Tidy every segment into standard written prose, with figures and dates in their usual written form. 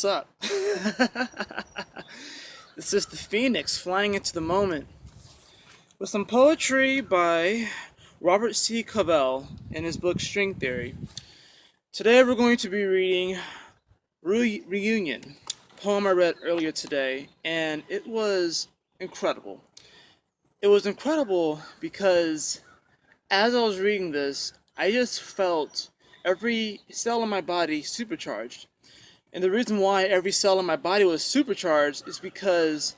what's up? This is the Phoenix flying into the moment with some poetry by Robert C. Covel in his book String Theory. Today we're going to be reading Reunion, a poem I read earlier today, and it was incredible. It was incredible because as I was reading this, I just felt every cell in my body supercharged. And the reason why every cell in my body was supercharged is because,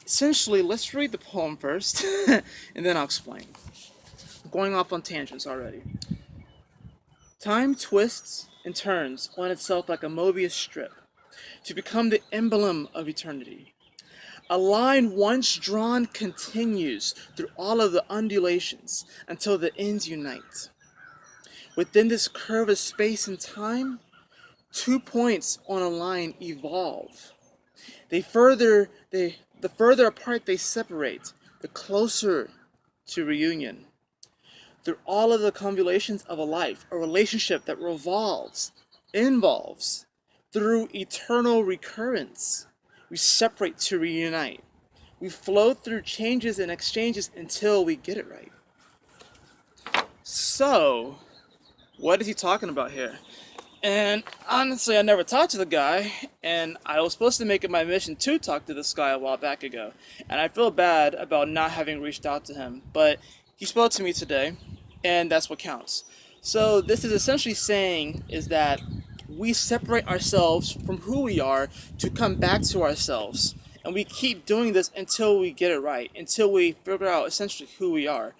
essentially, let's read the poem first, and then I'll explain. I'm going off on tangents already. Time twists and turns on itself like a Mobius strip to become the emblem of eternity. A line once drawn continues through all of the undulations until the ends unite. Within this curve of space and time, 2 points on a line evolve. The further apart they separate, the closer to reunion. Through all of the convolutions of a life, a relationship that involves, through eternal recurrence, we separate to reunite. We flow through changes and exchanges until we get it right. So, what is he talking about here? And honestly, I never talked to the guy, and I was supposed to make it my mission to talk to this guy a while back ago. And I feel bad about not having reached out to him, but he spoke to me today, and that's what counts. So this is essentially saying is that we separate ourselves from who we are to come back to ourselves. And we keep doing this until we get it right, until we figure out essentially who we are.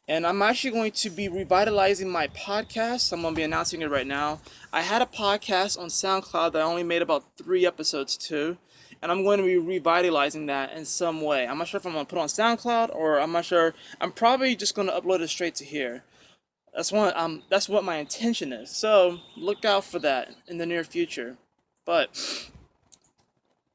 And I'm actually going to be revitalizing my podcast. I'm going to be announcing it right now. I had a podcast on SoundCloud that I only made about 3 episodes to. And I'm going to be revitalizing that in some way. I'm not sure if I'm going to put it on SoundCloud or I'm not sure. I'm probably just going to upload it straight to here. That's what my intention is. So look out for that in the near future. But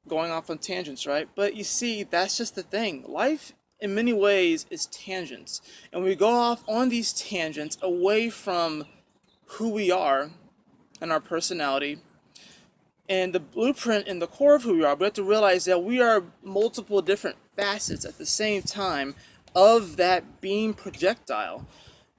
going off on tangents, right? But you see, that's just the thing. Life in many ways is tangents, and we go off on these tangents away from who we are and our personality and the blueprint and the core of who we are. We have to realize that we are multiple different facets at the same time of that beam projectile,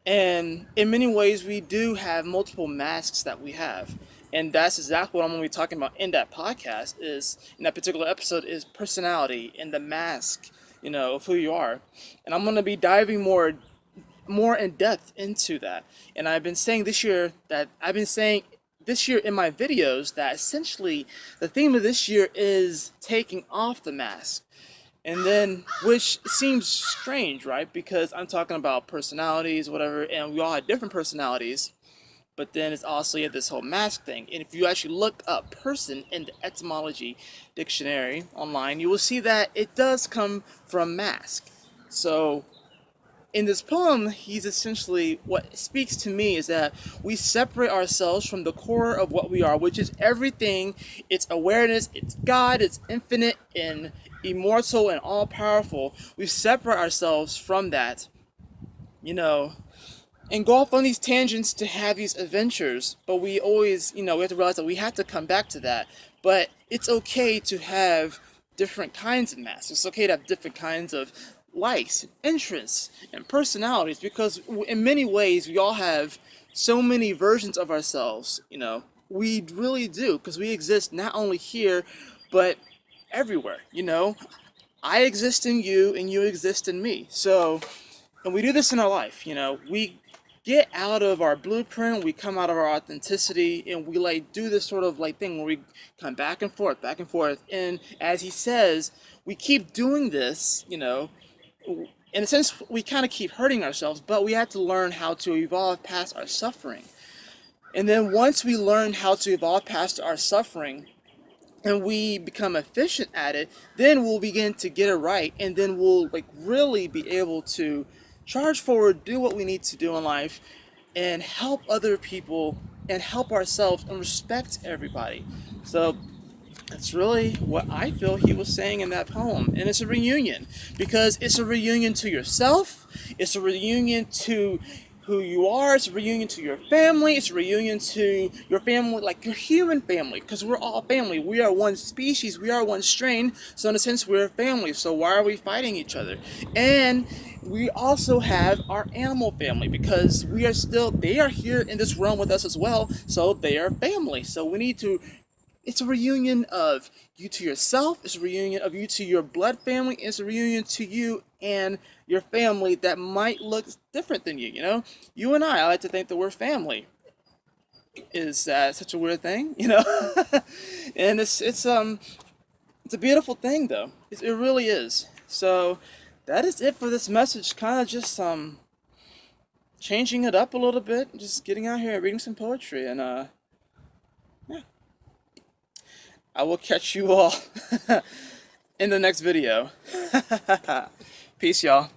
and in many ways we do have multiple masks that we have. And that's exactly what I'm going to be talking about in that podcast, is in that particular episode, is personality and the mask, of who you are. And I'm going to be diving more in depth into that. And I've been saying this year in my videos that essentially the theme of this year is taking off the mask. And then, which seems strange, right? Because I'm talking about personalities, whatever, and we all have different personalities. But then it's also this whole mask thing. And if you actually look up person in the etymology dictionary online, you will see that it does come from mask. So in this poem, he's essentially, what speaks to me is that we separate ourselves from the core of what we are, which is everything. It's awareness, it's God, it's infinite and immortal and all-powerful. We separate ourselves from that, and go off on these tangents to have these adventures. But we always, we have to realize that we have to come back to that. But it's okay to have different kinds of masks. It's okay to have different kinds of likes, interests, and personalities, because in many ways we all have so many versions of ourselves. We really do, because we exist not only here, but everywhere. I exist in you, and you exist in me. So, and we do this in our life. We get out of our blueprint, we come out of our authenticity, and we do this sort of thing where we come back and forth, and as he says, we keep doing this, in a sense we kind of keep hurting ourselves, but we have to learn how to evolve past our suffering. And then once we learn how to evolve past our suffering and we become efficient at it, then we'll begin to get it right, and then we'll really be able to charge forward, do what we need to do in life, and help other people and help ourselves and respect everybody. So that's really what I feel he was saying in that poem. And it's a reunion, because it's a reunion to yourself, it's a reunion to who you are. It's a reunion to your family. It's a reunion to your family, like your human family, because we're all family. We are one species. We are one strain. So in a sense, we're a family. So why are we fighting each other? And we also have our animal family, because they are here in this realm with us as well. So they are family. So we need to it's a reunion of you to yourself. It's a reunion of you to your blood family. It's a reunion to you and your family that might look different than you. You know, you and I like to think that we're family. Is that such a weird thing? You know, and it's a beautiful thing though. It really is. So that is it for this message. Kind of just changing it up a little bit. Just getting out here and reading some poetry, and yeah. I will catch you all in the next video. Peace, y'all.